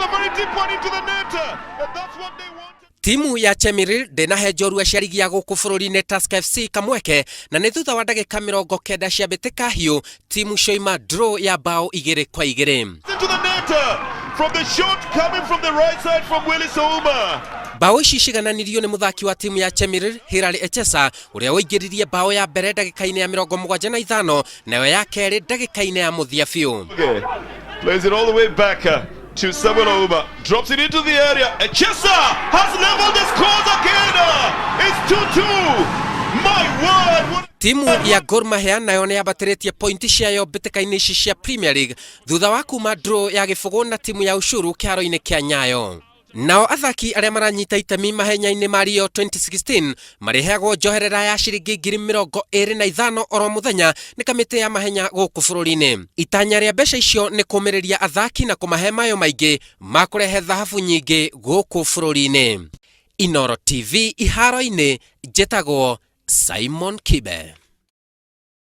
a very deep one into the net. And that's what they want. Timu ya Chemiril ndenahe njorua cia rigi ya guku bururi-ini Tusker FC kamweke na ni thutha wa ndagika 90 cia mbitika hiu timu shoima draw ya bao 2-2 Into the net from the shot coming from the right side from Willis Ouma. Bao ici cigananirio ni muthaki wa timu ya Chemiril Hilary Echesa uria waingiririe bao ya mbere ndagika-ini ya 75 nayo ya keri ndagika-ini ya muthia biu. Plays it all the way back to Samuel Ouma, drops it into the area. Echesa has leveled the scores again. It's 2-2. My word. Timu ya Gor Mahia nayo ni yabatiritie pointi ciayo bitika-ini ici cia Premier League thutha wa kuma draw ya gibugu na timu ya Ushuru kiaro-ini kia Nyayo. Nao athaki aria maranyita itemi mahenya-ini ma Rio 2016 mariheagwo njoherera ya ciringi 25,000 oro muthenya ni kamiti ya mahenya guku bururi-ini. Itanya ria mbeca icio ni kumiriria athaki na kumahe mayo maingi ma kurehe thahabu nyingi guku bururi-ini. Inoro TV iharo-ini, jetagwo Simon Kibe.